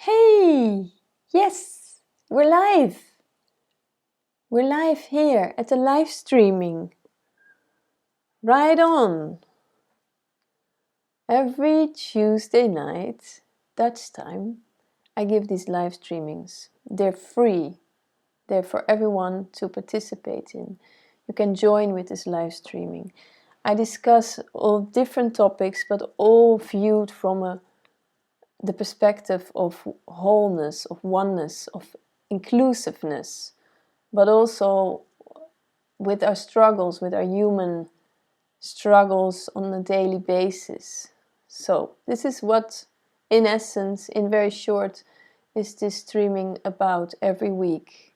Hey! Yes! We're live! We're live here at the live streaming. Right on! Every Tuesday night, Dutch time, I give these live streamings. They're free. They're for everyone to participate in. You can join with this live streaming. I discuss all different topics, but all viewed from the perspective of wholeness, of oneness, of inclusiveness, but also with our struggles, with our human struggles on a daily basis. So this is what, in essence, in very short, is this streaming about every week.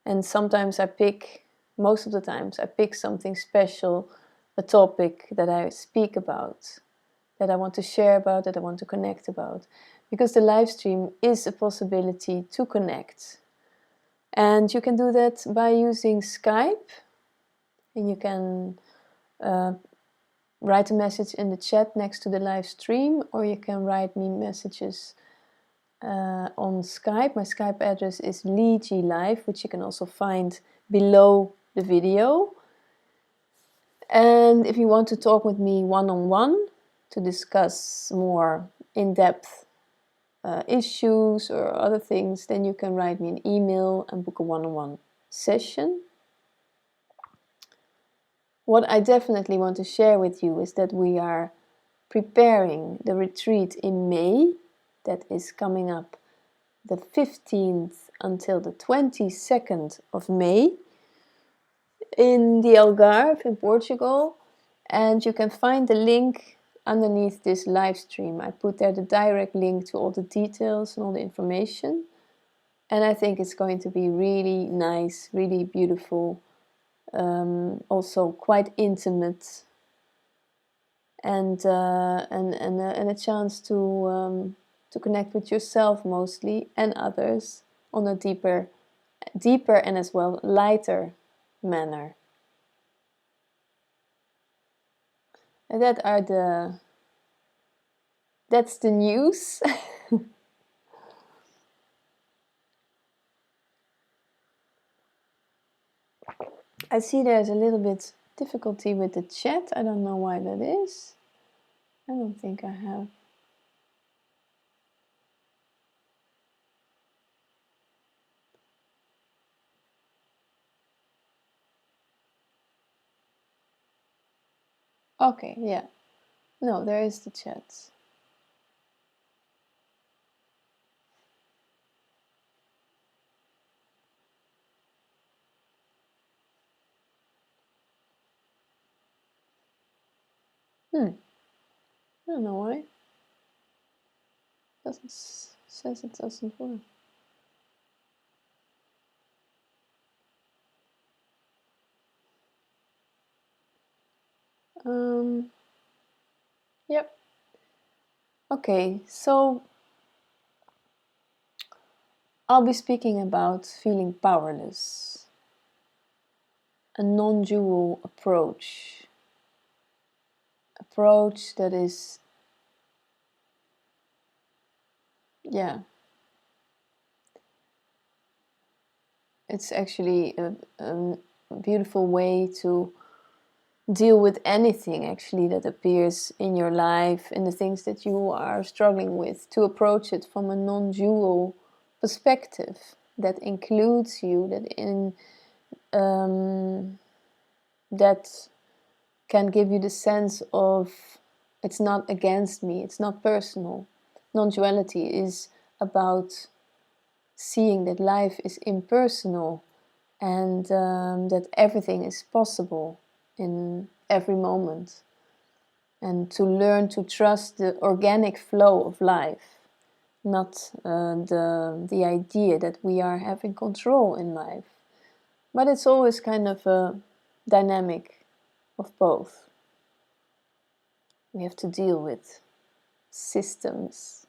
And sometimes most of the times I pick something special, a topic that I speak about, that I want to share about, that I want to connect about. Because the live stream is a possibility to connect. And you can do that by using Skype. And you can write a message in the chat next to the live stream, or you can write me messages on Skype. My Skype address is LeeGLive, which you can also find below the video. And if you want to talk with me one-on-one to discuss more in-depth issues or other things, then you can write me an email and book a one-on-one session. What I definitely want to share with you is that we are preparing the retreat in May that is coming up the 15th until the 22nd of May in the Algarve in Portugal, and you can find the link underneath this live stream. I put there the direct link to all the details and all the information, and I think it's going to be really nice, really beautiful, also quite intimate, and a chance to connect with yourself mostly and others on a deeper and as well lighter manner. And that's the news. I see there's a little bit difficulty with the chat. I don't know why that is. I don't think I have. Okay, yeah. No, there is the chat. I don't know why. Says it doesn't work. Yep. Okay, so I'll be speaking about feeling powerless, a non-dual approach that is, yeah, it's actually a beautiful way to deal with anything actually that appears in your life and the things that you are struggling with, to approach it from a non-dual perspective that includes you, that can give you the sense of it's not against me, it's not personal. Non-duality is about seeing that life is impersonal and that everything is possible in every moment, and to learn to trust the organic flow of life, not the idea that we are having control in life. But it's always kind of a dynamic of both. We have to deal with systems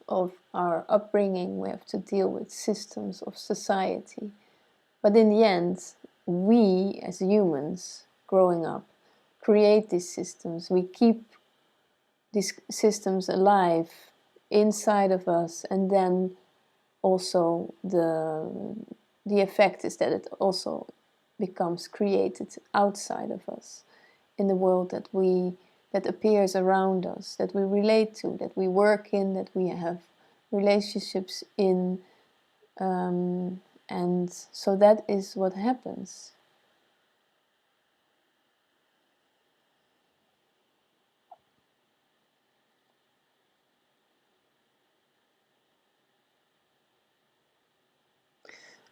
of our upbringing, we have to deal with systems of society. But in the end, we as humans growing up create these systems. We keep these systems alive inside of us, and then also the effect is that it also becomes created outside of us, in the world that appears around us, that we relate to, that we work in, that we have relationships in, and so that is what happens.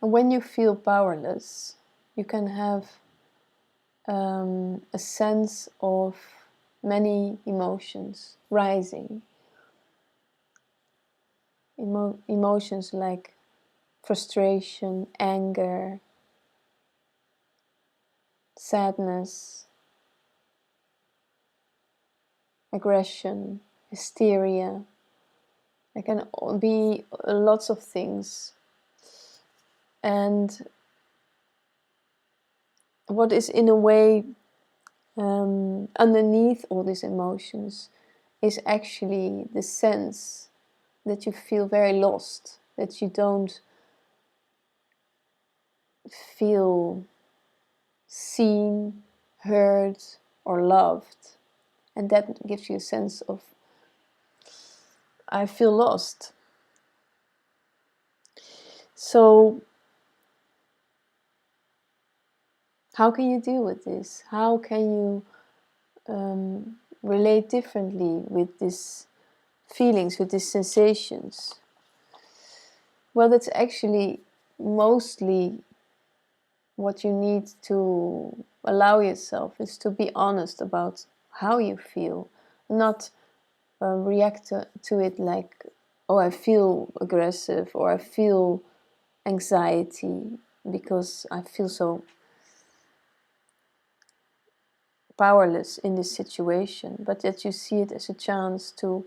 And when you feel powerless, you can have a sense of many emotions rising. Emotions like frustration, anger, sadness, aggression, hysteria. There can be lots of things. And what is in a way underneath all these emotions is actually the sense that you feel very lost, that you don't feel seen, heard, or loved. And that gives you a sense of, I feel lost. So how can you deal with this? How can you relate differently with these feelings, with these sensations? Well, that's actually mostly what you need to allow yourself, is to be honest about how you feel, not react to it like, oh, I feel aggressive, or I feel anxiety because I feel so powerless in this situation, but that you see it as a chance to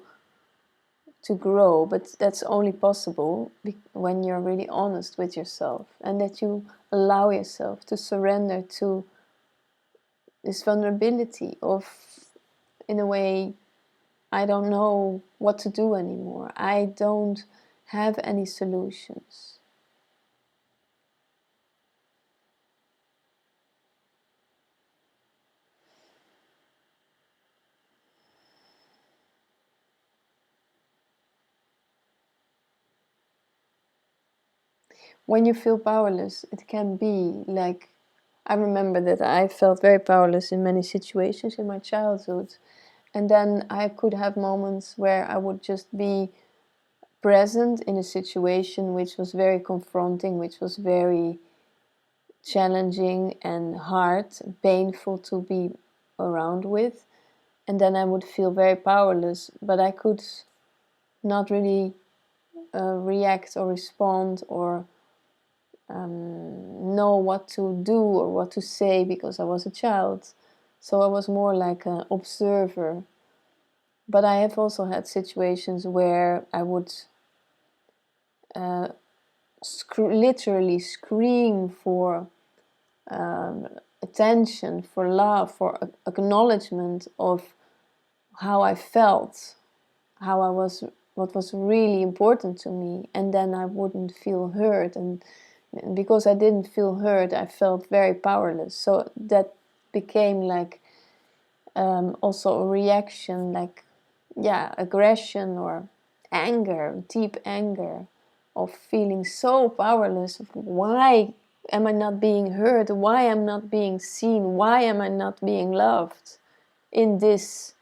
grow. But that's only possible when you're really honest with yourself, and that you allow yourself to surrender to this vulnerability of, in a way, I don't know what to do anymore. I don't have any solutions. When you feel powerless, it can be like, I remember that I felt very powerless in many situations in my childhood. And then I could have moments where I would just be present in a situation which was very confronting, which was very challenging and hard, painful to be around with. And then I would feel very powerless, but I could not really react or respond or know what to do or what to say, because I was a child. So I was more like an observer. But I have also had situations where I would literally scream for attention, for love, for acknowledgement of how I felt, how I was, what was really important to me, and then I wouldn't feel heard. And because I didn't feel heard, I felt very powerless. So that became like also a reaction, like, yeah, aggression or anger, deep anger, of feeling so powerless. Why am I not being heard? Why am I not being seen? Why am I not being loved in this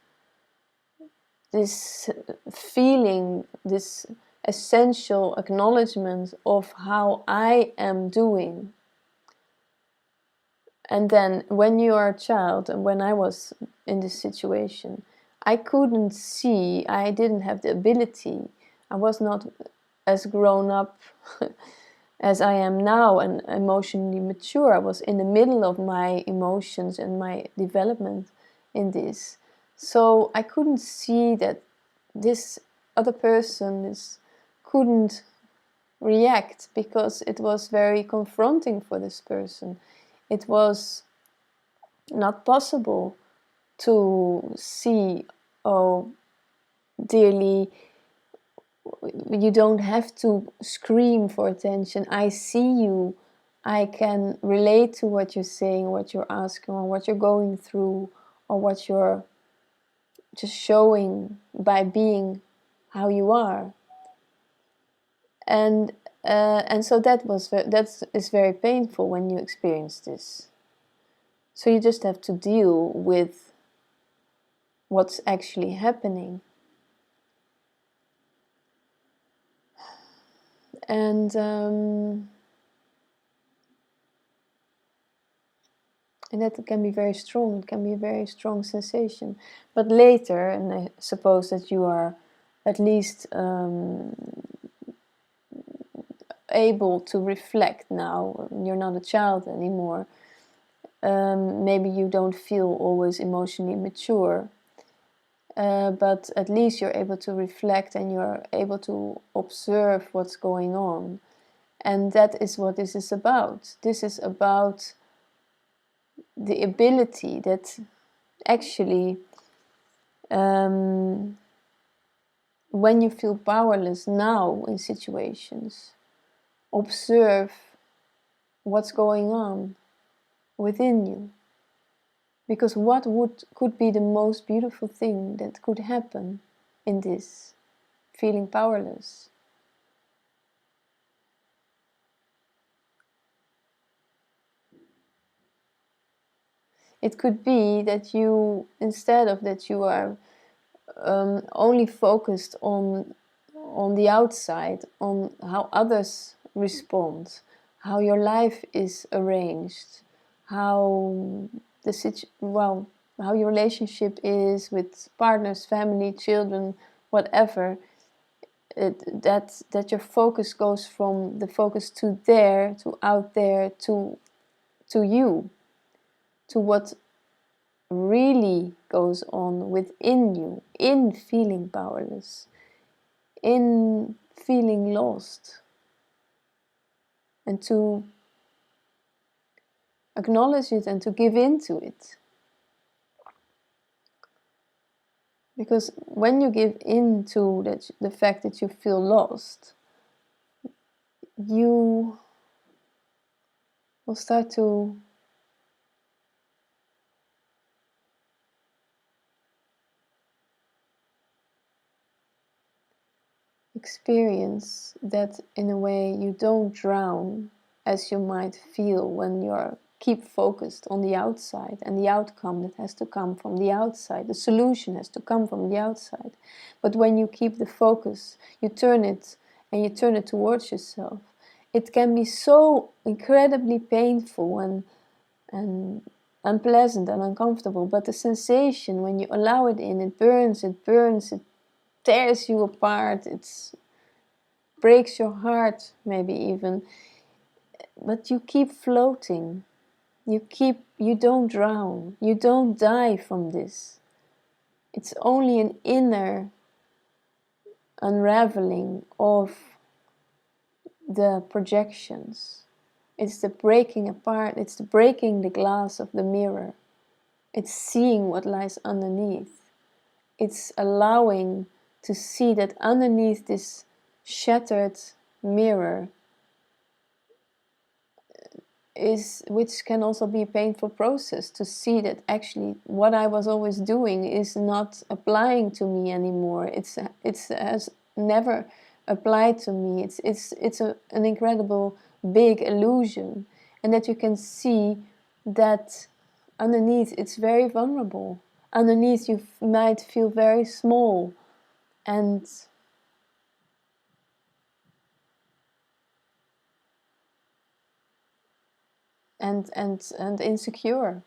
feeling, this essential acknowledgement of how I am doing? And then when you are a child, and when I was in this situation, I couldn't see, I didn't have the ability, I was not as grown up as I am now and emotionally mature. I was in the middle of my emotions and my development in this. So I couldn't see that this other person couldn't react, because it was very confronting for this person. It was not possible to see, oh, dearly, You don't have to scream for attention. I see you. I can relate to what you're saying, what you're asking, or what you're going through, or what you're just showing by being how you are. And so that is very painful when you experience this. So you just have to deal with what's actually happening. And that can be very strong. It can be a very strong sensation. But later, and I suppose that you are at least able to reflect now. You're not a child anymore. Maybe you don't feel always emotionally mature. But at least you're able to reflect and you're able to observe what's going on. And that is what this is about. This is about the ability that actually, when you feel powerless now in situations, observe what's going on within you. Because what could be the most beautiful thing that could happen in this feeling powerless? It could be that you, instead of that, you are only focused on the outside, on how others respond, how your life is arranged, how how your relationship is with partners, family, children, whatever. That your focus goes from the focus to there, to out there, to you, to what really goes on within you, in feeling powerless, in feeling lost, and to acknowledge it and to give in to it. Because when you give in to the fact that you feel lost, you will start to experience that in a way you don't drown as you might feel when you're keep focused on the outside and the outcome that has to come from the outside. The solution has to come from the outside. But when you keep the focus, you turn it towards yourself. It can be so incredibly painful and unpleasant and uncomfortable, but the sensation when you allow it in, it burns, it tears you apart, it breaks your heart maybe even, but you keep floating. You don't drown, you don't die from this. It's only an inner unraveling of the projections. It's the breaking apart, it's the breaking the glass of the mirror. It's seeing what lies underneath. It's allowing to see that underneath this shattered mirror which can also be a painful process, to see that actually what I was always doing is not applying to me anymore. It has never applied to me. It's an incredible big illusion, and that you can see that underneath it's very vulnerable. Underneath you might feel very small and insecure.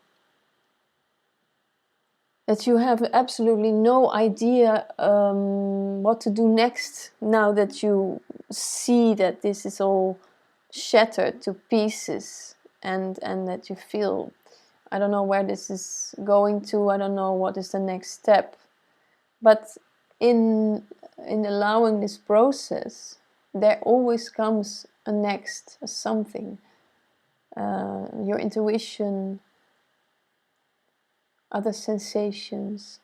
That you have absolutely no idea what to do next now that you see that this is all shattered to pieces, and that you feel, I don't know where this is going to, I don't know what is the next step. But in allowing this process, there always comes a next something. Your intuition, other sensations,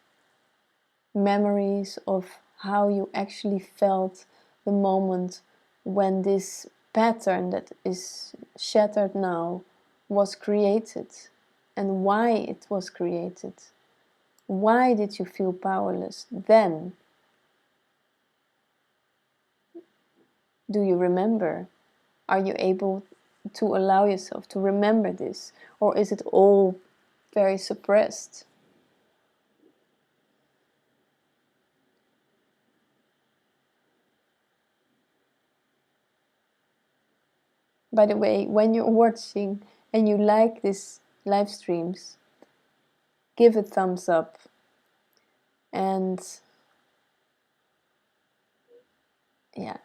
memories of how you actually felt the moment when this pattern that is shattered now was created, and why it was created. Why did you feel powerless then? Do you remember? Are you able to allow yourself to remember this? Or is it all very suppressed? By the way, when you're watching and you like these live streams, give a thumbs up. And yeah.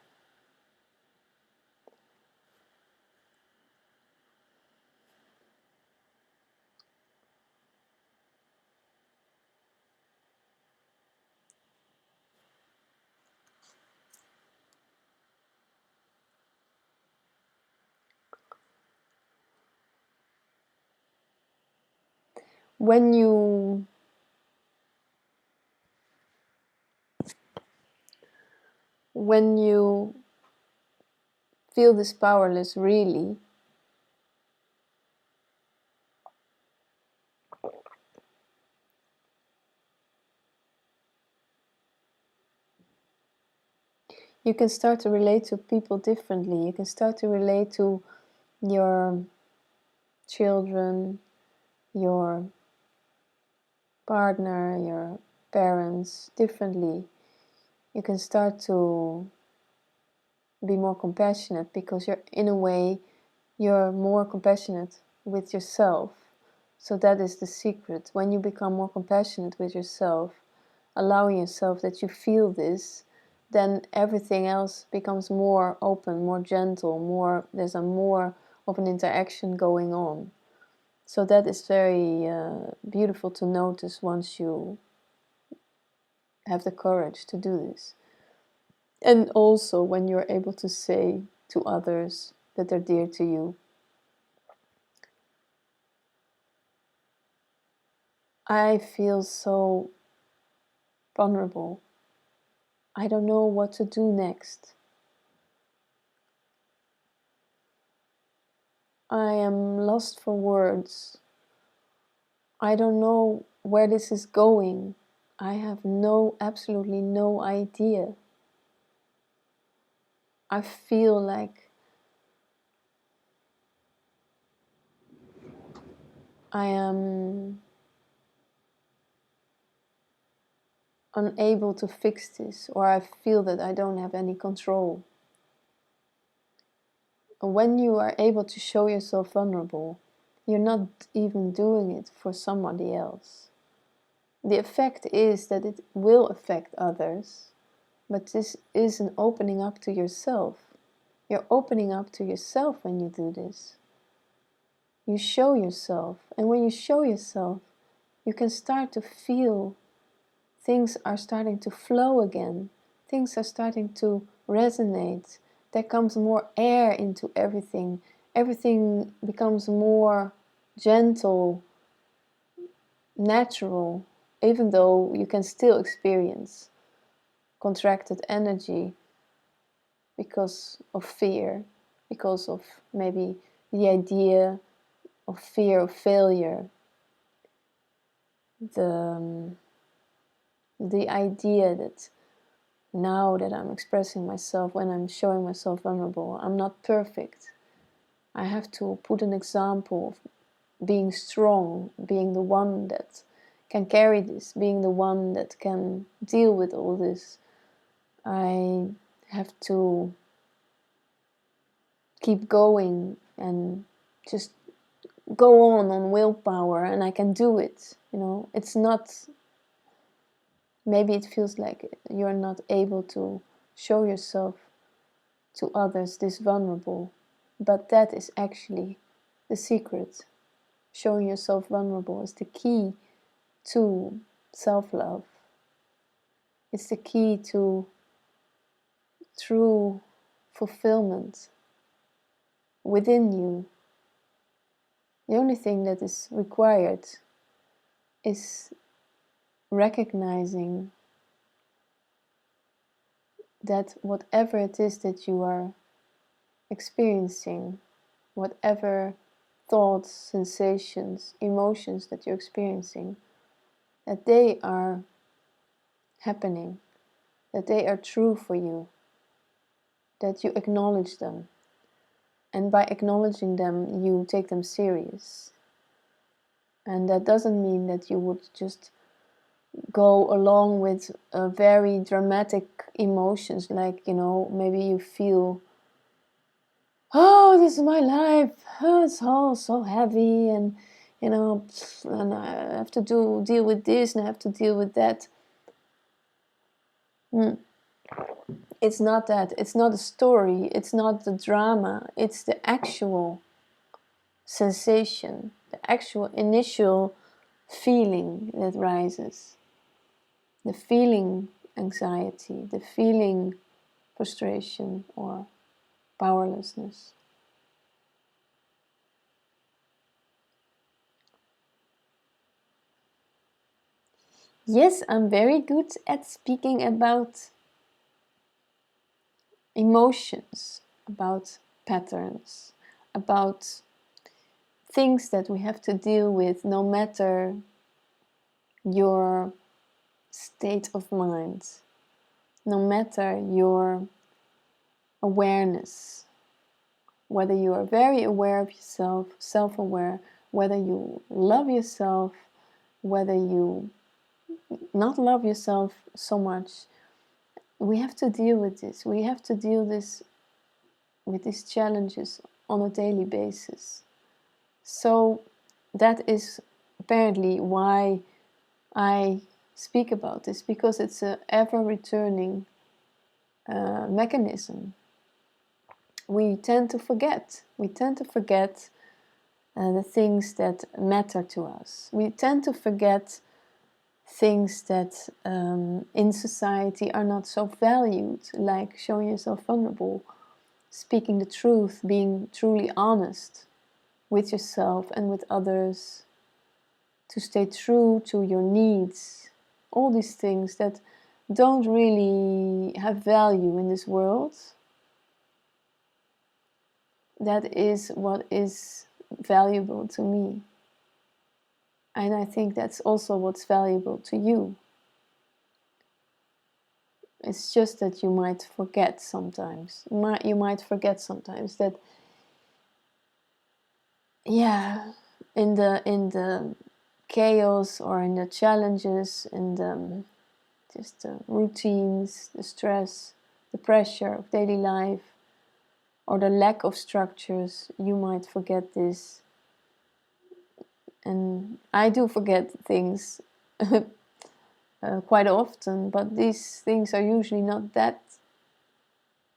When you feel this powerless really, you can start to relate to people differently. You can start to relate to your children, your partner, your parents differently. You can start to be more compassionate because in a way, you're more compassionate with yourself. So that is the secret. When you become more compassionate with yourself, allowing yourself that you feel this, then everything else becomes more open, more gentle, there's more of an interaction going on. So that is very beautiful to notice once you have the courage to do this. And also when you're able to say to others that are dear to you, I feel so vulnerable. I don't know what to do next. I am lost for words. I don't know where this is going. I have absolutely no idea. I feel like I am unable to fix this, or I feel that I don't have any control. When you are able to show yourself vulnerable, you're not even doing it for somebody else. The effect is that it will affect others, but this is an opening up to yourself. You're opening up to yourself when you do this. You show yourself, and when you show yourself, you can start to feel things are starting to flow again. Things are starting to resonate. There comes more air into everything. Everything becomes more gentle, natural, even though you can still experience contracted energy because of fear, because of maybe the idea of fear of failure, the idea that now that I'm expressing myself, when I'm showing myself vulnerable, I'm not perfect. I have to put an example of being strong, being the one that can carry this, being the one that can deal with all this. I have to keep going and just go on willpower, and I can do it. It's not, maybe it feels like you're not able to show yourself to others this vulnerable, but that is actually the secret. Showing yourself vulnerable is the key to self-love. It's the key to true fulfillment within you. The only thing that is required is recognizing that whatever it is that you are experiencing, whatever thoughts, sensations, emotions that you're experiencing, that they are happening, that they are true for you, that you acknowledge them. And by acknowledging them, you take them serious. And that doesn't mean that you would just go along with very dramatic emotions, like, maybe you feel, oh, this is my life, oh, it's all so heavy, and and I have to deal with this, and I have to deal with that. It's not that. It's not a story. It's not the drama. It's the actual sensation, the actual initial feeling that rises. The feeling anxiety, the feeling frustration or powerlessness. Yes, I'm very good at speaking about emotions, about patterns, about things that we have to deal with, no matter your state of mind, no matter your awareness, whether you are very aware of yourself, self-aware, whether you love yourself, whether you not love yourself so much. We have to deal with this. We have to deal with these challenges on a daily basis. So that is apparently why I speak about this, because it's an ever-returning mechanism. We tend to forget. We tend to forget the things that matter to us. We tend to forget things that in society are not so valued, like showing yourself vulnerable, speaking the truth, being truly honest with yourself and with others, to stay true to your needs. All these things that don't really have value in this world. That is what is valuable to me. And I think that's also what's valuable to you. It's just that you might forget sometimes. You might forget sometimes that, yeah, in the chaos or in the challenges, in the just the routines, the stress, the pressure of daily life, or the lack of structures, you might forget this. And I do forget things quite often, but these things are usually not that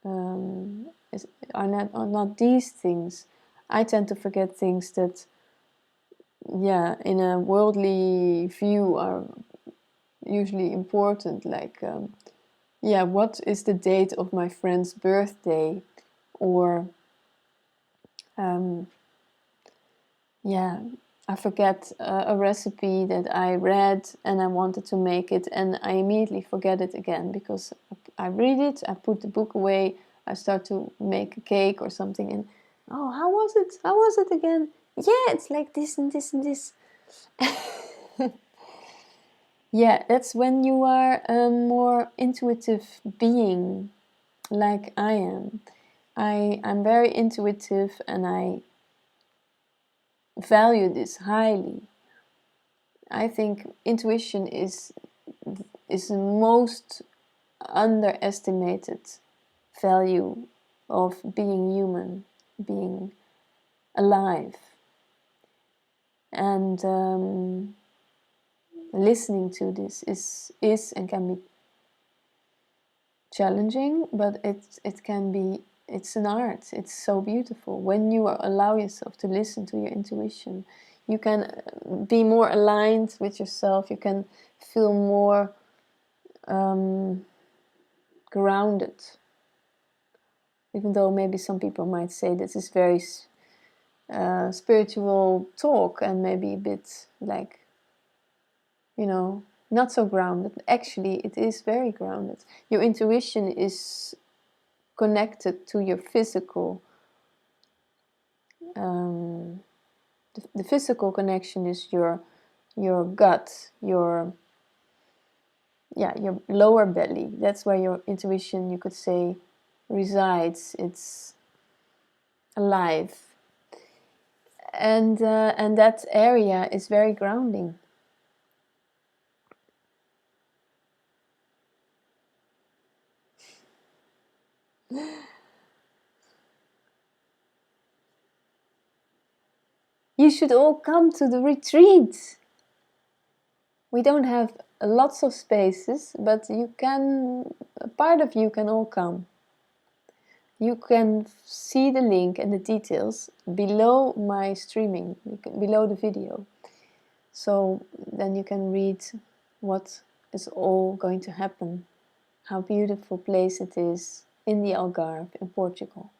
are not these things. I tend to forget things that, yeah, in a worldly view are usually important, like yeah, what is the date of my friend's birthday, or yeah, I forget a recipe that I read and I wanted to make it, and I immediately forget it again, because I read it, I put the book away, I start to make a cake or something, and oh, how was it? How was it again? Yeah, it's like this and this and this. Yeah, that's when you are a more intuitive being, like I am. I'm very intuitive, and I value this highly. I think intuition is the most underestimated value of being human, being alive. And listening to this is and can be challenging, but it's an art. It's so beautiful. When you allow yourself to listen to your intuition, you can be more aligned with yourself. You can feel more grounded. Even though maybe some people might say this is very spiritual talk, and maybe a bit like, not so grounded. Actually, it is very grounded. Your intuition is connected to your physical. The physical connection is your gut, your lower belly. That's where your intuition, you could say, resides. It's alive, and that area is very grounding. You should all come to the retreat. We don't have lots of spaces, but you can, a part of you can all come. You can see the link and the details below my streaming, below the video. So then you can read what is all going to happen, how beautiful place it is in the Algarve in Portugal.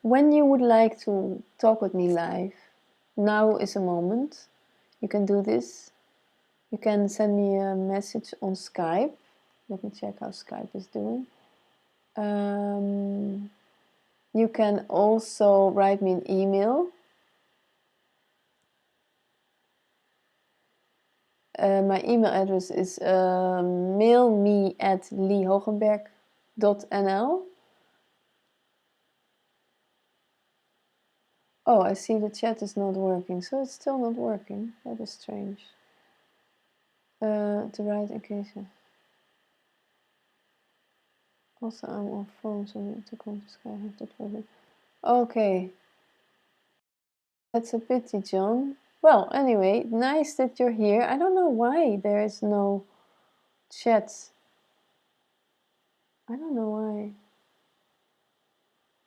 When you would like to talk with me live, now is a moment. You can do this. You can send me a message on Skype. Let me check how Skype is doing. You can also write me an email. My email address is mailme@liehogenberg.nl. Oh, I see the chat is not working, so it's still not working. That is strange. To write in case. Also, I'm on phone, so I need to come to Sky. I have to plug it. Okay. That's a pity, John. Well, anyway, nice that you're here. I don't know why there is no chat. I don't know why.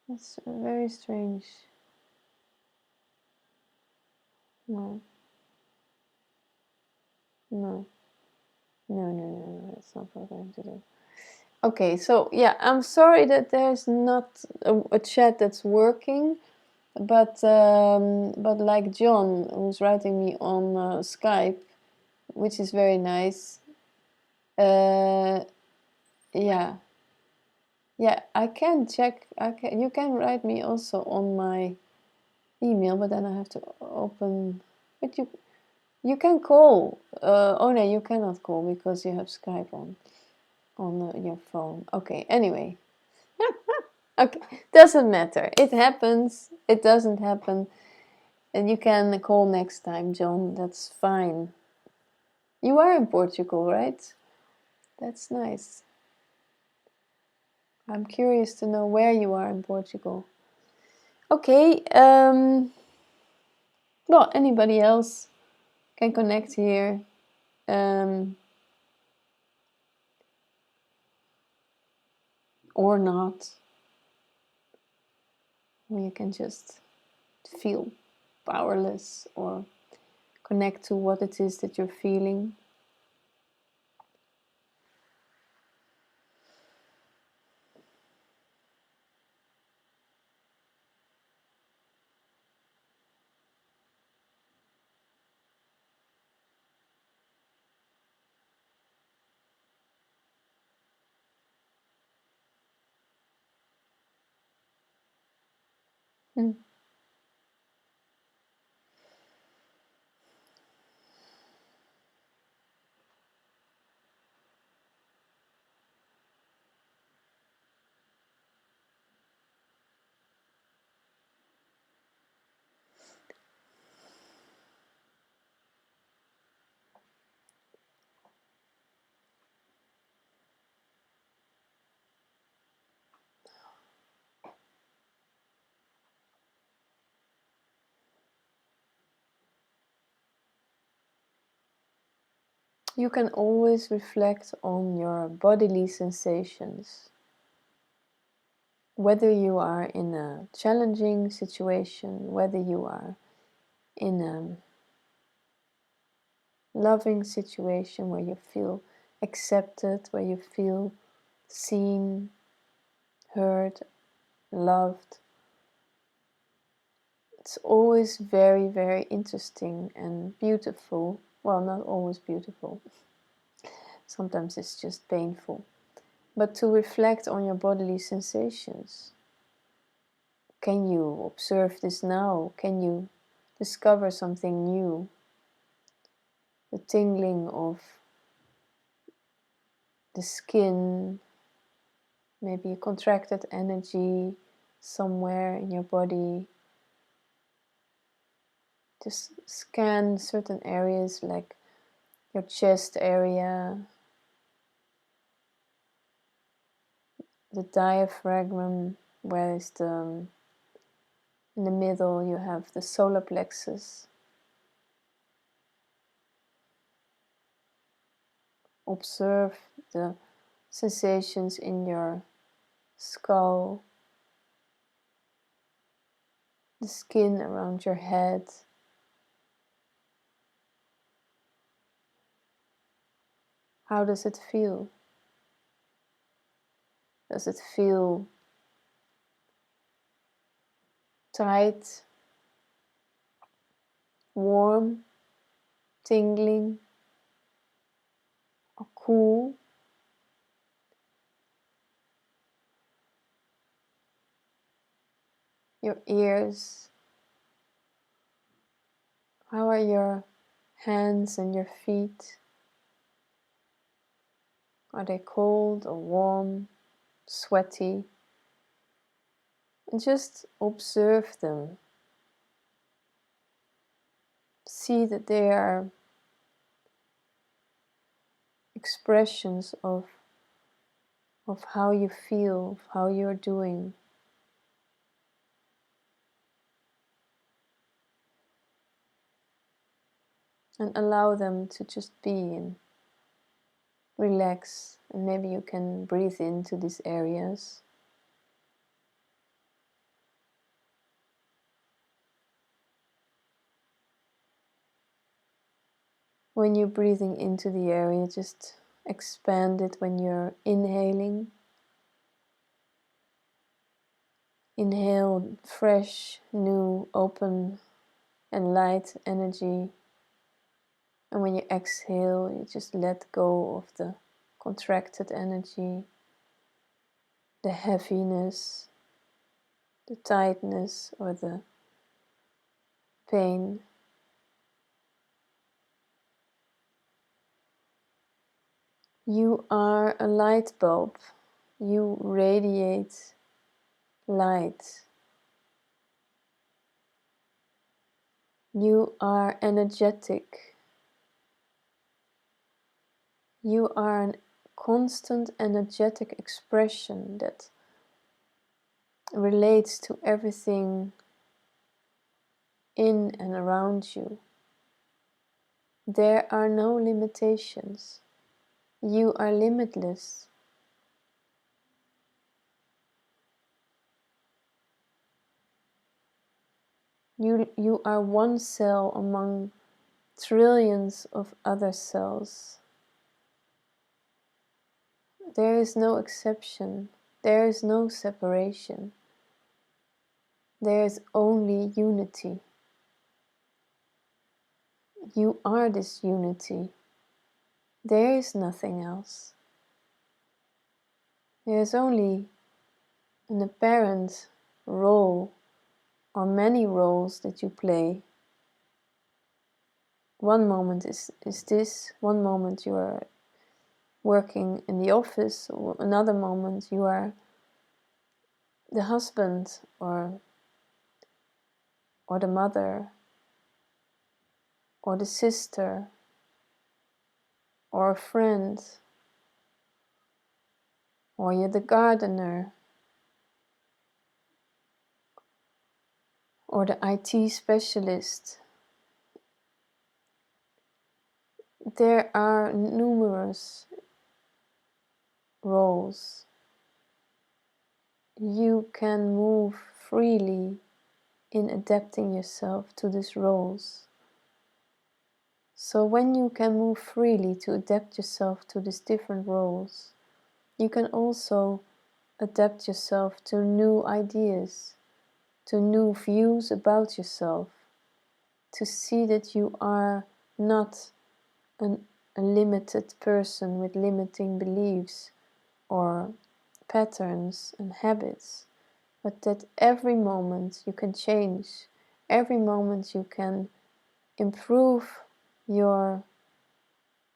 That's very strange. No. No. No, that's not what I'm going to do. Okay, so yeah, I'm sorry that there's not a chat that's working, but like John, who's writing me on Skype, which is very nice. Yeah, I can check. You can write me also on my email, but then I have to open. But you can call. Oh no, you cannot call because you have Skype on your phone. Okay. Anyway, okay, doesn't matter. It happens. It doesn't happen, and you can call next time, John. That's fine. You are in Portugal, right? That's nice. I'm curious to know where you are in Portugal. Okay. Well, anybody else can connect here. Or not. Or you can just feel powerless or connect to what it is that you're feeling. Hmm. You can always reflect on your bodily sensations. Whether you are in a challenging situation, whether you are in a loving situation where you feel accepted, where you feel seen, heard, loved. It's always very, very interesting and beautiful. Well, not always beautiful. Sometimes it's just painful. But to reflect on your bodily sensations. Can you observe this now? Can you discover something new? The tingling of the skin, maybe a contracted energy somewhere in your body. Just scan certain areas like your chest area, the diaphragm, where is in the middle you have the solar plexus. Observe the sensations in your skull, the skin around your head. How does it feel? Does it feel tight, warm, tingling, or cool? Your ears. How are your hands and your feet? Are they cold or warm, sweaty? And just observe them. See that they are expressions of how you feel, of how you're doing. And allow them to just be and relax. And maybe you can breathe into these areas. When you're breathing into the area, just expand it when you're inhaling. Inhale fresh, new, open and light energy. And when you exhale, you just let go of the contracted energy, the heaviness, the tightness or the pain. You are a light bulb. You radiate light. You are energetic. You are a constant energetic expression that relates to everything in and around you. There are no limitations. You are limitless. You are one cell among trillions of other cells. There is no exception. There is no separation. There is only unity. You are this unity. There is nothing else. There is only an apparent role or many roles that you play. One moment is this, one moment you are working in the office, or another moment you are the husband or the mother or the sister or a friend, or you're the gardener or the IT specialist. There are numerous roles. You can move freely in adapting yourself to these roles. So when you can move freely to adapt yourself to these different roles, you can also adapt yourself to new ideas, to new views about yourself, to see that you are not a limited person with limiting beliefs or patterns and habits, but that every moment you can change, every moment you can improve your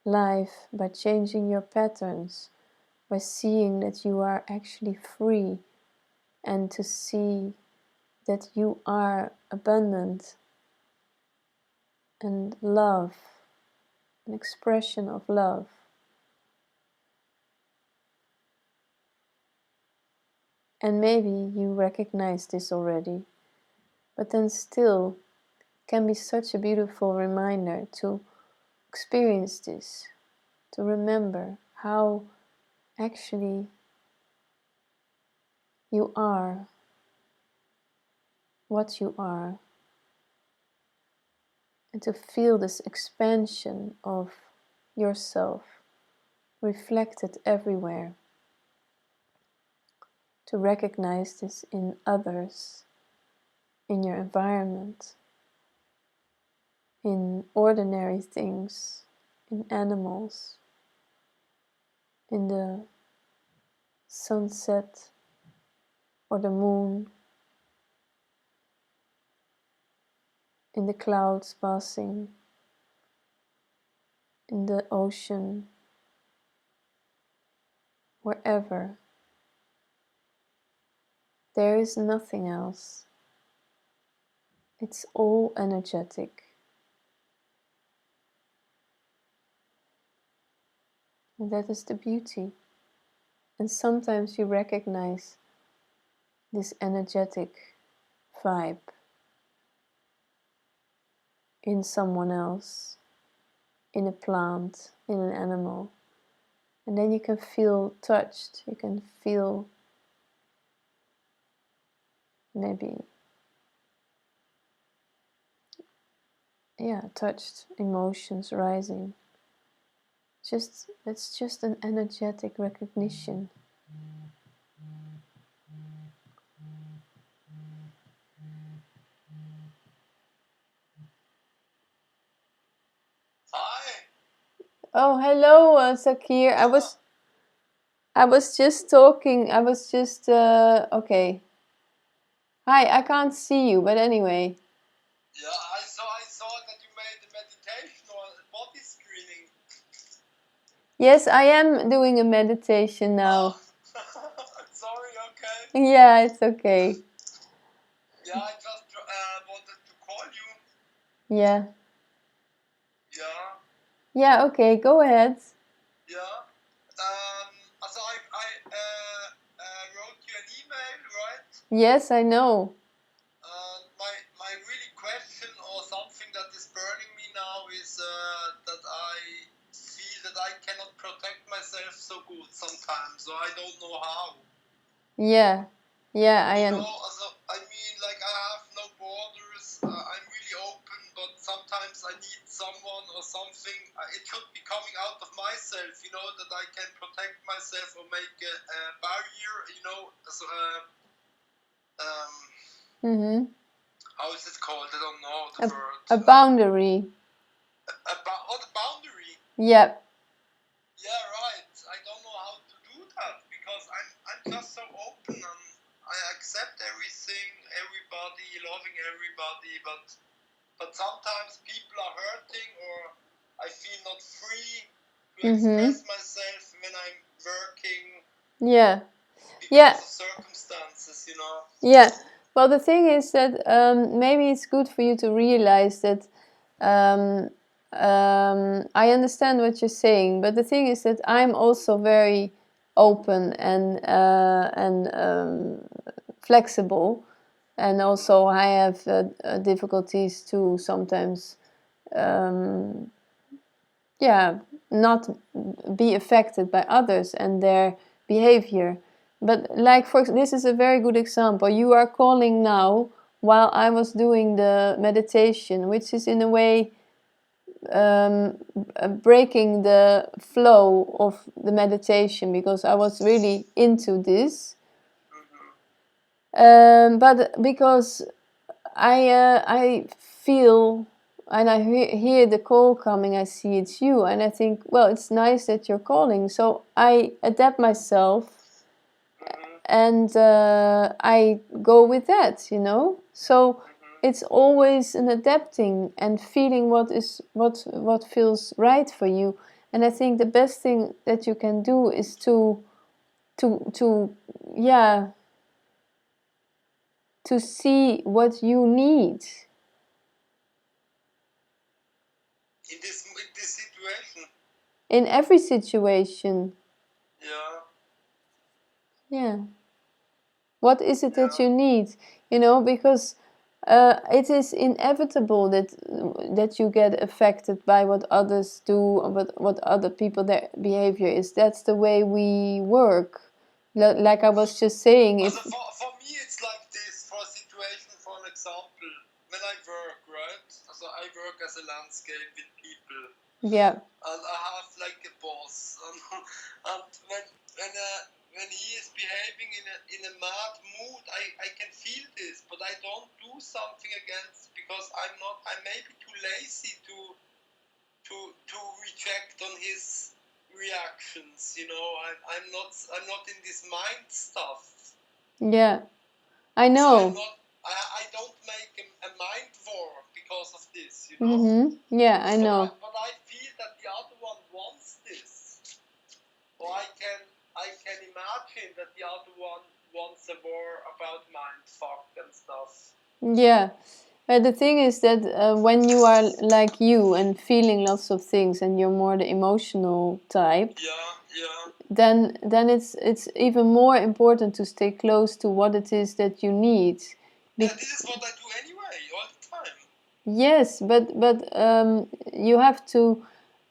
life by changing your patterns, by seeing that you are actually free, and to see that you are abundant and love, an expression of love. And maybe you recognize this already, but then still can be such a beautiful reminder to experience this, to remember how actually you are, what you are, and to feel this expansion of yourself reflected everywhere, to recognize this in others, in your environment, in ordinary things, in animals, in the sunset or the moon, in the clouds passing, in the ocean, wherever. There is nothing else. It's all energetic. And that is the beauty. And sometimes you recognize this energetic vibe in someone else, in a plant, in an animal. And then you can feel touched, you can feel maybe, touched, emotions rising. It's just an energetic recognition. Hi. Oh, hello, Sakir. I was just talking. Okay. Hi, I can't see you, but anyway. Yeah, I saw that you made a meditation or a body screening. Yes, I am doing a meditation now. Sorry, okay. Yeah, it's okay. Yeah, I just wanted to call you. Yeah. Yeah. Yeah, okay, go ahead. Yeah. So I wrote you an email, right? Yes, I know. My really question or something that is burning me now is that I feel that I cannot protect myself so good sometimes, so I don't know how. Yeah. Yeah, I am. So, I mean, like, I have no borders, I'm really open, but sometimes I need someone or something. It could be coming out of myself, that I can protect myself or make a barrier, so, how is it called? I don't know the word. A boundary. A boundary? Yep. Yeah, right. I don't know how to do that because I'm just so open and I accept everything, everybody, loving everybody, but sometimes people are hurting or I feel not free to express myself when I'm working. Yeah. Because of circumstances, Yeah. Well, the thing is that maybe it's good for you to realize that I understand what you're saying, but the thing is that I'm also very open and flexible, and also I have difficulties to sometimes, not be affected by others and their behavior. But like this is a very good example. You are calling now while I was doing the meditation, which is in a way breaking the flow of the meditation because I was really into this. But because I feel and I hear the call coming, I see it's you, and I think, well, it's nice that you're calling. So I adapt myself, and I go with that, you know. So it's always an adapting and feeling what feels right for you. And I think the best thing that you can do is to yeah, to see what you need in this situation. in every situation. Yeah. Yeah. What is it that you need? You know, because it is inevitable that you get affected by what others do, or what other people, their behavior is. That's the way we work. Like I was just saying, if for me it's like this. For a situation, for an example, when I work, right? So I work as a landscape with people. Yeah. And I have like a boss, and when he is behaving in a mad mood, I can feel this, but I don't do something against, because I'm maybe too lazy to reject on his reactions. You know, I'm not in this mind stuff. Yeah, I So know. I don't make a mind war because of this, you know. Mm-hmm. Yeah, I know. But I feel that the other one wants this. So I can imagine that the other one wants a war about mindfuck and stuff. Yeah. The thing is that when you are like you and feeling lots of things, and you're more the emotional type, then it's even more important to stay close to what it is that you need. Yeah, this is what I do anyway, all the time. Yes, but you have to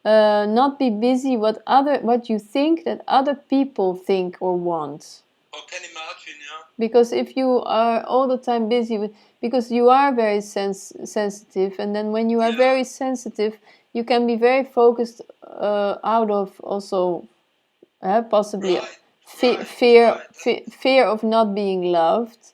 not be busy what you think that other people think or want. I can imagine, yeah. Because if you are all the time busy with, because you are very sensitive, and then when you are very sensitive, you can be very focused out of also possibly fear of not being loved.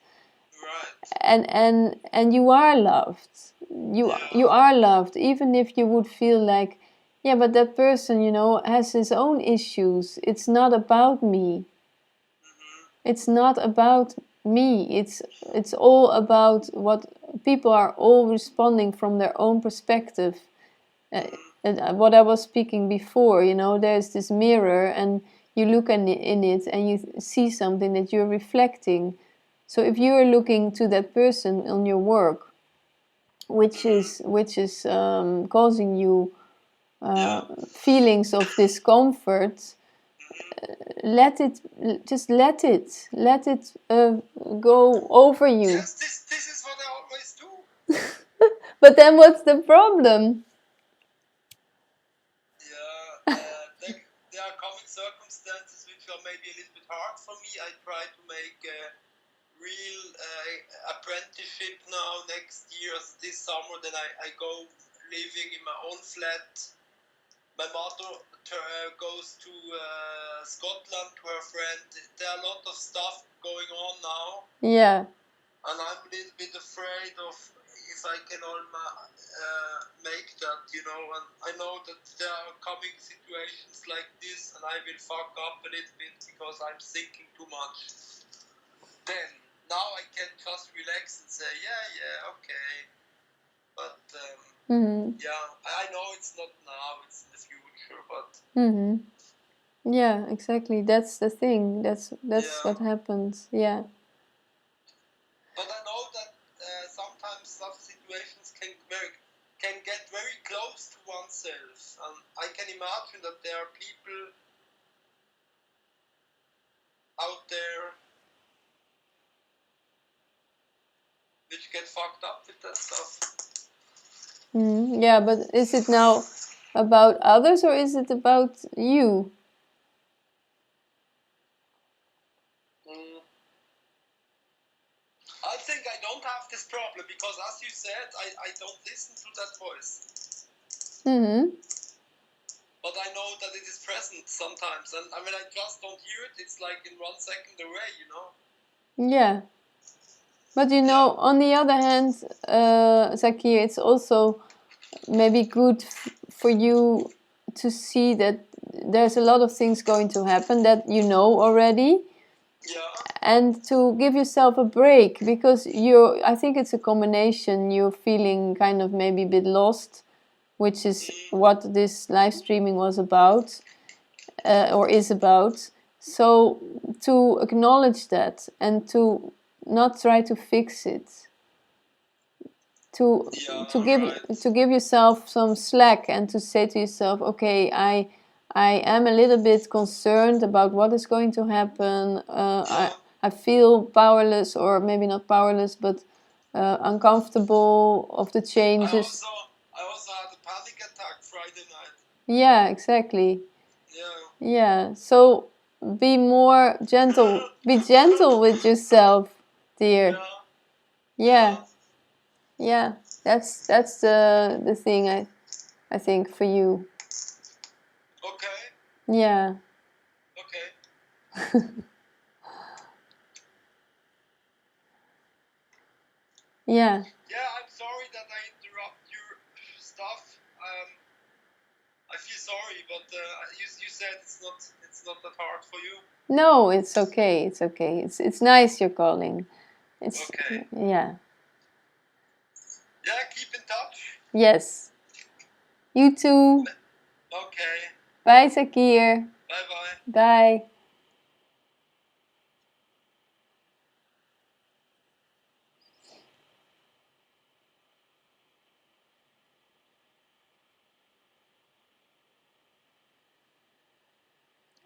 And you are loved. You are loved, even if you would feel like, yeah, but that person, you know, has his own issues. It's not about me. It's not about me. It's all about what people are all responding from their own perspective. What I was speaking before, you know, there's this mirror, and you look in it and you see something that you're reflecting. So if you are looking to that person on your work, which is causing you feelings of discomfort, let it go over you. Yes, this is what I always do. But then what's the problem? Yeah, there are common circumstances which are maybe a little bit hard for me. I try to make a real apprenticeship now next year, this summer. Then I go living in my own flat. My mother goes to Scotland to her friend. There are a lot of stuff going on now. Yeah. And I'm a little bit afraid of if I can make that, you know. And I know that there are coming situations like this, and I will fuck up a little bit because I'm thinking too much. Then, now I can just relax and say, yeah, okay. But, yeah, I know it's not now, it's in the future, but... Yeah, exactly. That's the thing. That's what happens. Yeah. But I know that sometimes such situations can get very close to oneself, and I can imagine that there are people out there which get fucked up with that stuff. Yeah, but is it now about others, or is it about you? I think I don't have this problem because, as you said, I don't listen to that voice. But I know that it is present sometimes, and when I just don't hear it, it's like in 1 second away, you know? Yeah. But you know, on the other hand, Zakir, it's also maybe good for you to see that there's a lot of things going to happen that you know already. And to give yourself a break, because I think it's a combination. You're feeling kind of maybe a bit lost, which is what this live streaming was about, or is about. So to acknowledge that and to not try to fix it, to give yourself some slack and to say to yourself, okay, I am a little bit concerned about what is going to happen. I feel powerless, or maybe not powerless, but uncomfortable of the changes. I also had a panic attack Friday night. Yeah, exactly. Yeah. So be more gentle. Be gentle with yourself, dear. Yeah. Yeah. That's the thing I think for you. Okay. Yeah. Okay. Yeah. Yeah, I'm sorry that I interrupt your stuff. I feel sorry, but you said it's not that hard for you. No, it's okay. It's okay. It's nice you're calling. It's okay. Yeah. Yeah, keep in touch. Yes. You too. Okay. Bye, Zakir. Bye-bye. Bye.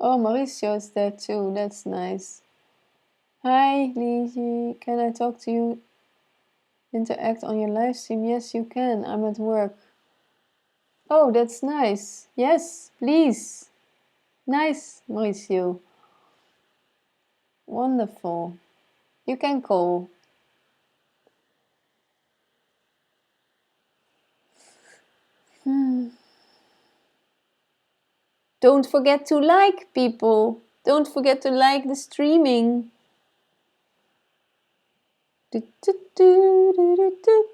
Oh, Mauricio is there too. That's nice. Hi, Liji. Can I talk to you? Interact on your live stream? Yes, you can. I'm at work. Oh, that's nice. Yes, please. Nice, Mauricio. Wonderful. You can call. Don't forget to like, people. Don't forget to like the streaming. Do, do, do, do, do, do.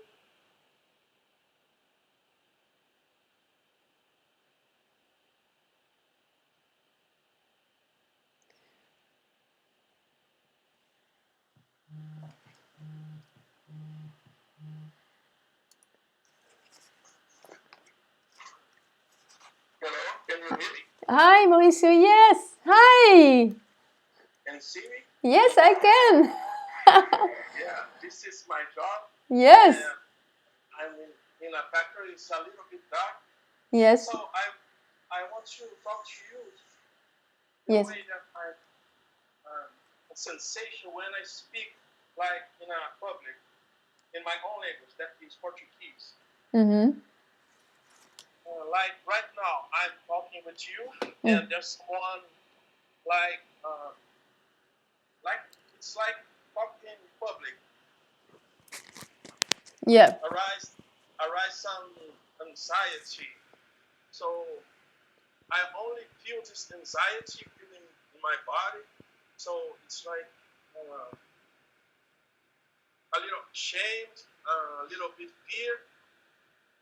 Hello, can you hear me? Hi, Mauricio. Yes. Hi. Can you see me? Yes, I can. Yeah, this is my job. Yes. I'm in a factory. It's a little bit dark. Yes. So I want to talk to you Yes. the way that I a sensation when I speak like in a public in my own language, that is Portuguese. Mm-hmm. Like right now, I'm talking with you, and there's someone like it's like talking in public. Yeah. Arise some anxiety. So I only feel this anxiety feeling in my body. So it's like a little shame, a little bit fear.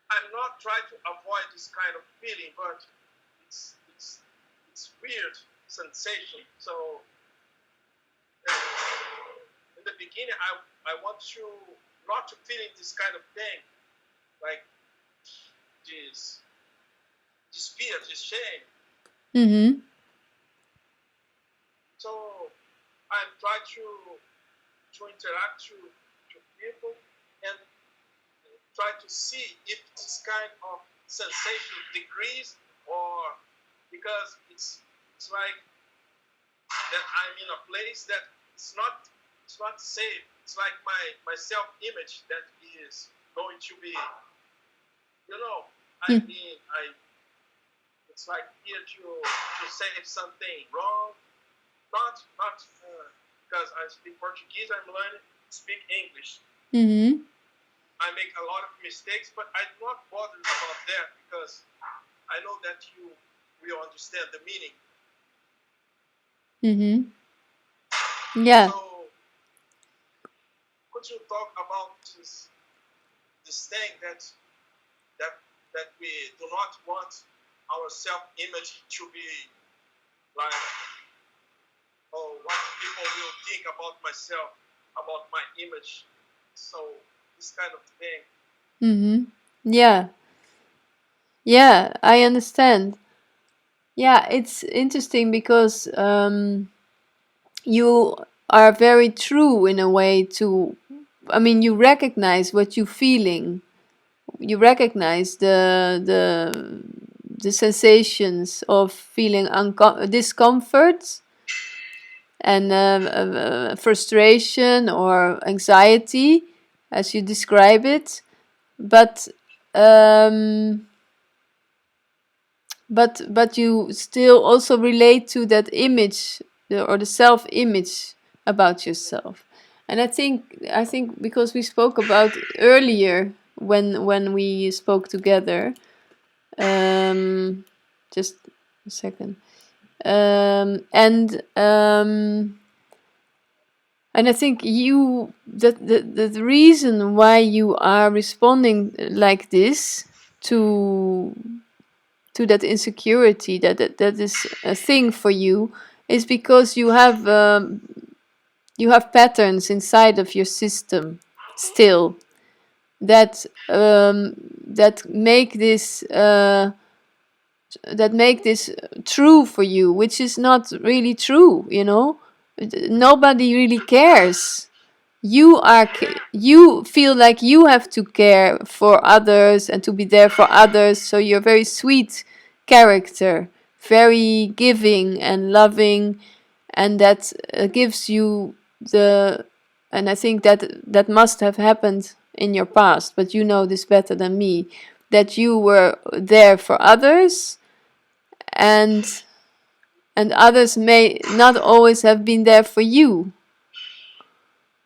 I'm not trying to avoid this kind of feeling, but it's weird sensation. So in the beginning, I want to not to feeling this kind of thing, like this fear, this shame. Mm-hmm. So I'm trying to interact to people and try to see if this kind of sensation decrease, or because it's like that I'm in a place that it's not safe. It's like my self image that is going to be, I mean, it's like here to say something wrong, not because I speak Portuguese, I'm learning to speak English. Mm-hmm. I make a lot of mistakes, but I'm not bothered about that because I know that you will understand the meaning. Mm-hmm. Yeah. So could you talk about this thing that we do not want our self-image to be like, oh, what people will think about myself, about my image. So this kind of thing. Mm-hmm. Yeah. Yeah, I understand. Yeah, it's interesting because you are very true in a way to, I mean, you recognize what you're feeling. You recognize the sensations of feeling discomfort and frustration or anxiety, as you describe it. But um, but you still also relate to that image, or the self-image about yourself. And I think because we spoke about earlier when we spoke together, um, just a second, and I think you that the reason why you are responding like this to that insecurity, that is a thing for you, is because you have patterns inside of your system still that that make this true for you, which is not really true. Nobody really cares. You feel like you have to care for others and to be there for others, so you're a very sweet character, very giving and loving, and that gives you the and I think that must have happened in your past, but you know this better than me, that you were there for others, and others may not always have been there for you.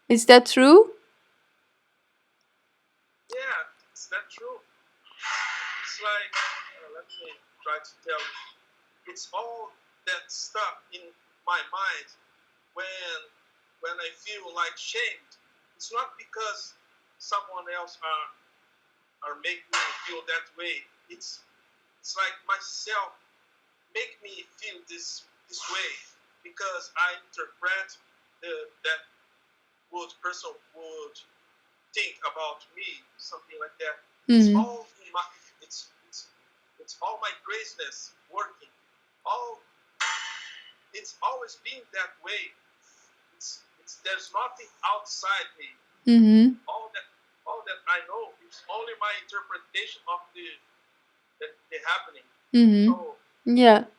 Is that true? Yeah, is that true? It's like, let me try to tell you. It's all that stuff in my mind when I feel like shamed. It's not because someone else are making me feel that way. It's like myself make me feel this way because I interpret that would person would think about me, something like that. It's Mm-hmm. all in my, it's all my craziness working. All it's always been that way. It's there's nothing outside me. Mm-hmm. All that I know is only my interpretation of the happening. Mm-hmm. So Yeah.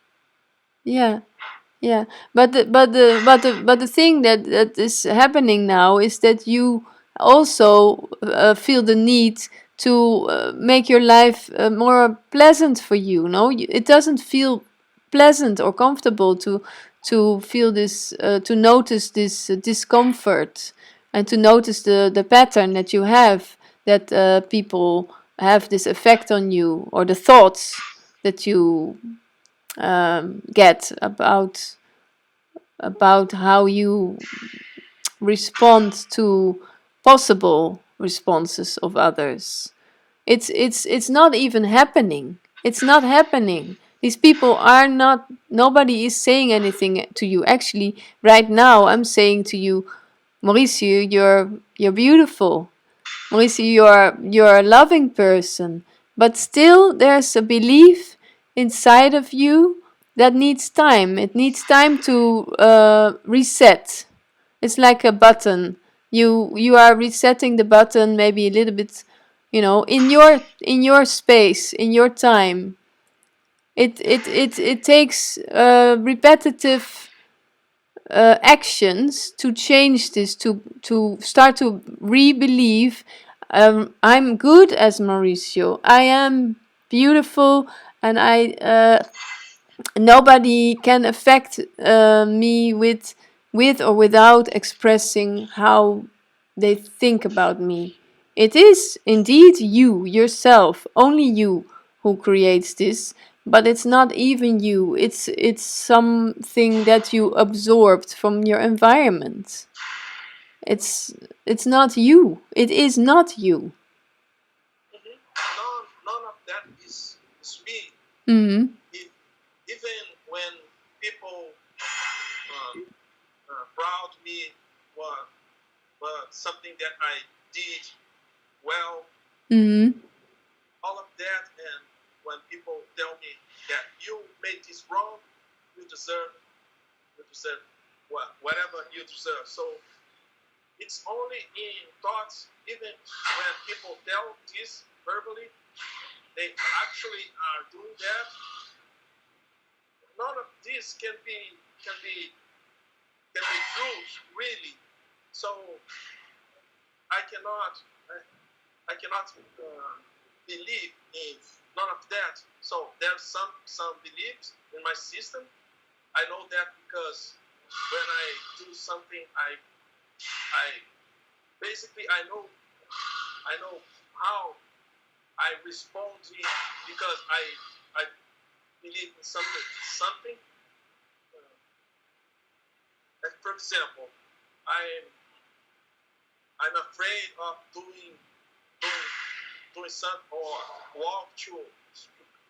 Yeah. Yeah, but the thing that is happening now is that you also feel the need to make your life more pleasant for you. No, it doesn't feel pleasant or comfortable to feel this, to notice this discomfort, and to notice the pattern that you have, that people have this effect on you, or the thoughts that you get about how you respond to possible responses of others. It's not even happening. It's not happening. These people are not. Nobody is saying anything to you. Actually, right now I'm saying to you, Mauricio, you're beautiful. Mauricio, you're a loving person. But still, there's a belief inside of you that needs time. It needs time to reset. It's like a button. You are resetting the button, maybe a little bit, in your space, in your time. It takes repetitive actions to change this, to start to re-believe, I'm good as Mauricio. I am beautiful, and I nobody can affect me with or without expressing how they think about me. It is indeed you, yourself, only you, who creates this, but it's not even you. It's something that you absorbed from your environment. It's not you. It is not you. None of that is me. Mm-hmm. Even when people proud me what something that I did well, Mm-hmm. all of that, and when people tell me that you made this wrong, you deserve whatever you deserve. So it's only in thoughts. Even when people tell this verbally, they actually are doing that. None of this can be true, really. So I cannot believe in none of that. So there's some beliefs in my system. I know that because when I do something, I basically I know how I respond to it because I believe in something. Like for example, I'm I'm afraid of doing something or walk to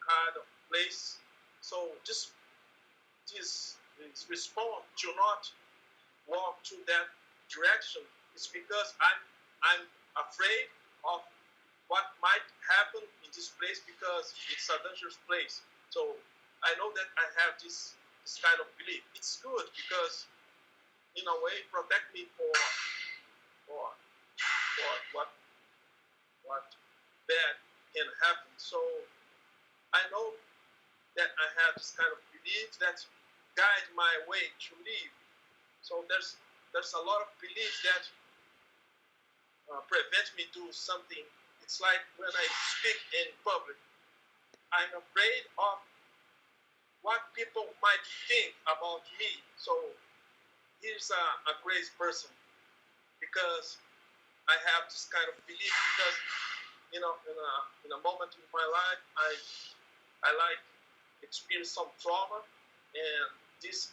kind of place. So just this response to not walk to that direction is because I'm afraid of what might happen in this place because it's a dangerous place. So I know that I have this kind of belief. It's good because in a way protect me for what bad can happen. So I know that I have this kind of belief that guide my way to live. So there's a lot of beliefs that prevent me do something. It's like when I speak in public, I'm afraid of what people might think about me. So he's a crazy person because I have this kind of belief because in a moment in my life I like experience some trauma and this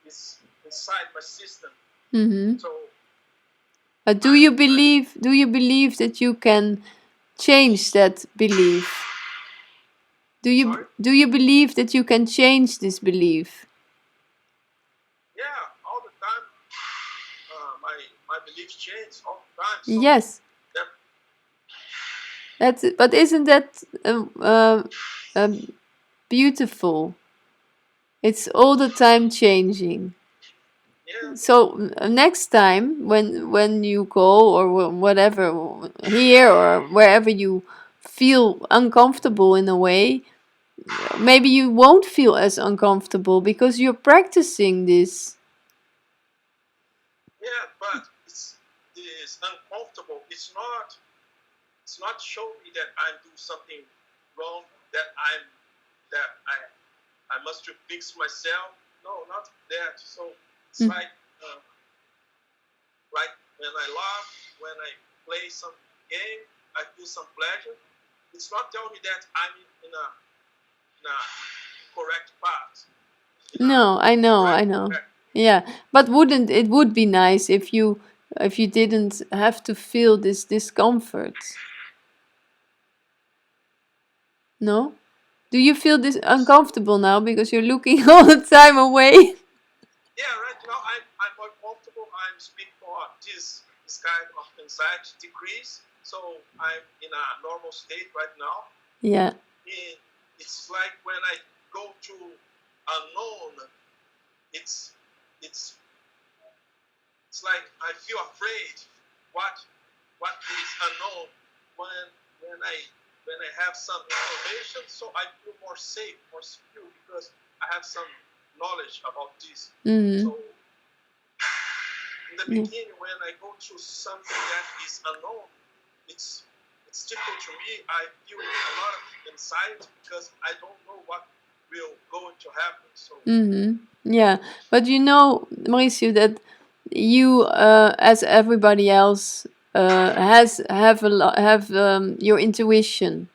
is inside my system. Mm-hmm. So Do you believe that you can change that belief? Do you believe that you can change this belief? Yeah, all the time. My beliefs change all the time. So Yes. But isn't that beautiful? It's all the time changing. yeah. So next time when you go or whatever, here or wherever you feel uncomfortable in a way, maybe you won't feel as uncomfortable because you're practicing this. Yeah, but it's uncomfortable. It's not show me that I do something wrong, that I must fix myself. No, not that. So it's like when I laugh, when I play some game, I feel some pleasure. It's not telling me that I'm in a correct path. No, I know. Yeah, but wouldn't it would be nice if you didn't have to feel this discomfort? No? Do you feel this uncomfortable now because you're looking all the time away? Yeah, right now I'm more comfortable. I'm speaking for this kind of anxiety decrease. So I'm in a normal state right now. Yeah. It's like when I go to unknown, it's it's it's like I feel afraid. What is unknown when when I when I have some information, so I feel more safe, more secure because I have some knowledge about this. Mm-hmm. So in the beginning, when I go to something that is unknown, it's difficult to me. I feel a lot of anxiety because I don't know what will going to happen. So Yeah, but you know, Mauricio, that you, as everybody else, have your intuition,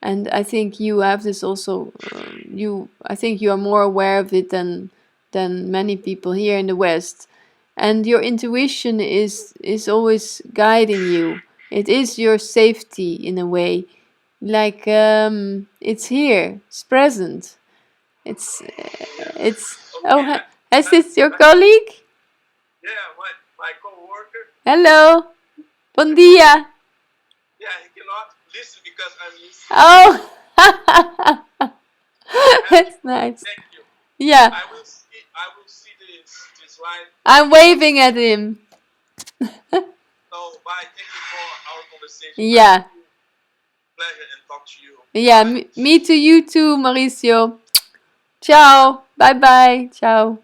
and I think you have this also. I think you are more aware of it than many people here in the West, and your intuition is always guiding you. It is your safety in a way, like it's here, it's present. It's oh, is this your colleague? Yeah, my co-worker. Hello, bon dia. Yeah, he cannot listen because I'm listening. Oh, that's nice. Thank you. Yeah, I will see this line. I'm waving at him. So bye. Thank you for our conversation. Yeah. Pleasure and talk to you. Yeah, me to you too, Mauricio. Ciao. Bye bye. Ciao.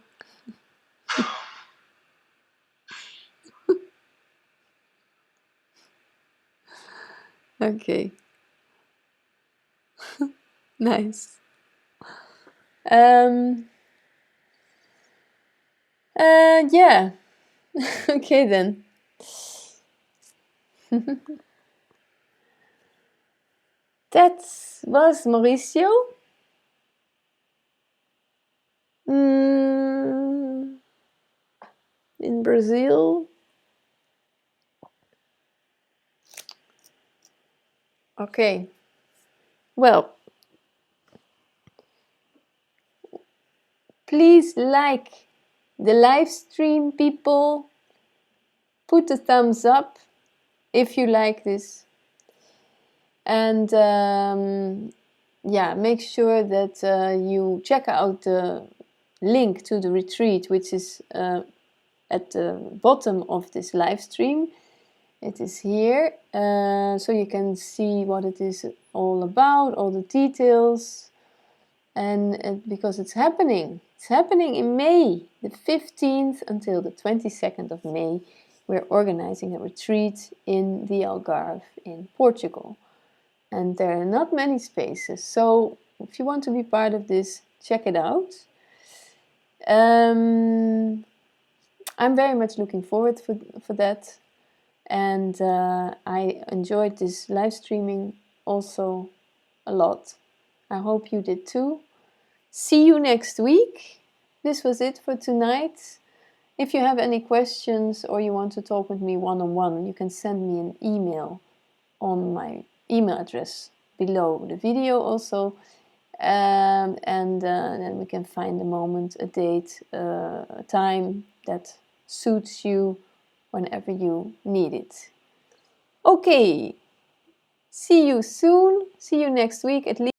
Okay. Nice. Yeah. Okay then. That was Mauricio. In Brazil. Okay. Well, please like the live stream, people. Put a thumbs up if you like this. And yeah, make sure that you check out the link to the retreat, which is at the bottom of this live stream. It is here, so you can see what it is all about, all the details. And because it's happening in May, the 15th until the 22nd of May, we're organizing a retreat in the Algarve in Portugal. And there are not many spaces, so if you want to be part of this, check it out. I'm very much looking forward for that, and I enjoyed this live streaming also a lot. I hope you did too. See you next week. This was it for tonight. If you have any questions or you want to talk with me one-on-one, you can send me an email on my email address below the video also. And then we can find a moment, a date, a time that suits you whenever you need it. Okay, see you soon. See you next week at least.